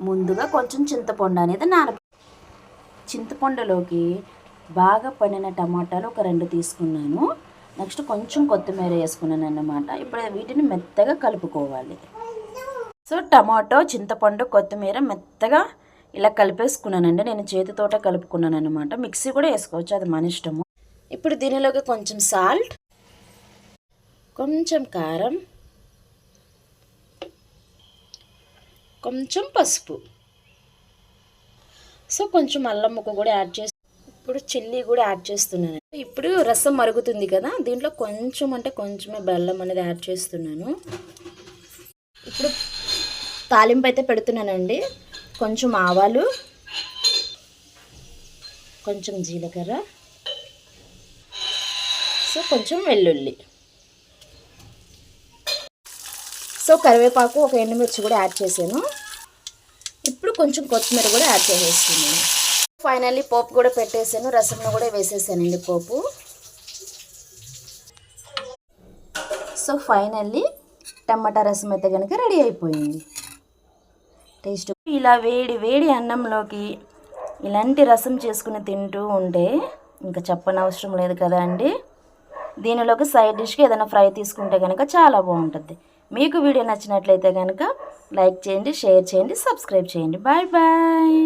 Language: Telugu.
ముందుగా కొంచెం చింతపండు అనేది చింతపండులోకి బాగా పండిన టమాటాలు ఒక 2 తీసుకున్నాను. నెక్స్ట్ కొంచెం కొత్తిమీర వేసుకున్నాను అన్నమాట. ఇప్పుడు వీటిని మెత్తగా కలుపుకోవాలి. సో టమాటో, చింతపండు, కొత్తిమీర మెత్తగా ఇలా కలిపేసుకున్నానండి. నేను చేతితోట కలుపుకున్నాను అనమాట. మిక్సీ కూడా వేసుకోవచ్చు, అది మన ఇష్టము. ఇప్పుడు దీనిలోకి కొంచెం సాల్ట్, కొంచెం కారం, కొంచెం పసుపు, సో కొంచెం అల్లం ముక్క కూడా యాడ్ చేసి ఇప్పుడు చిల్లీ కూడా యాడ్ చేస్తున్నాను. ఇప్పుడు రసం మరుగుతుంది కదా, దీంట్లో కొంచెం అంటే కొంచెమే బెల్లం అనేది యాడ్ చేస్తున్నాను. ఇప్పుడు తాలింపు అయితే పెడుతున్నానండి. కొంచెం ఆవాలు, కొంచెం జీలకర్ర, సో కొంచెం వెల్లుల్లి, సో కరివేపాకు, ఒక ఎండుమిర్చి కూడా యాడ్ చేశాను. ఇప్పుడు కొంచెం కొత్తిమీర కూడా యాడ్ చేసేస్తున్నాను. ఫైనల్లీ పోపు కూడా పెట్టేసాను, రసంలో కూడా వేసేసానండి పోపు. సో ఫైనల్లీ టమాటా రసం అయితే కనుక రెడీ అయిపోయింది. టేస్ట్ ఇలా వేడి వేడి అన్నంలోకి ఇలాంటి రసం చేసుకుని తింటూ ఉంటే ఇంకా చెప్పనవసరం లేదు కదా అండి. దీనిలోకి సైడ్ డిష్కి ఏదైనా ఫ్రై తీసుకుంటే కనుక చాలా బాగుంటుంది. మీకు వీడియో నచ్చినట్లయితే కనుక లైక్ చేయండి, షేర్ చేయండి, సబ్స్క్రైబ్ చేయండి. Bye bye.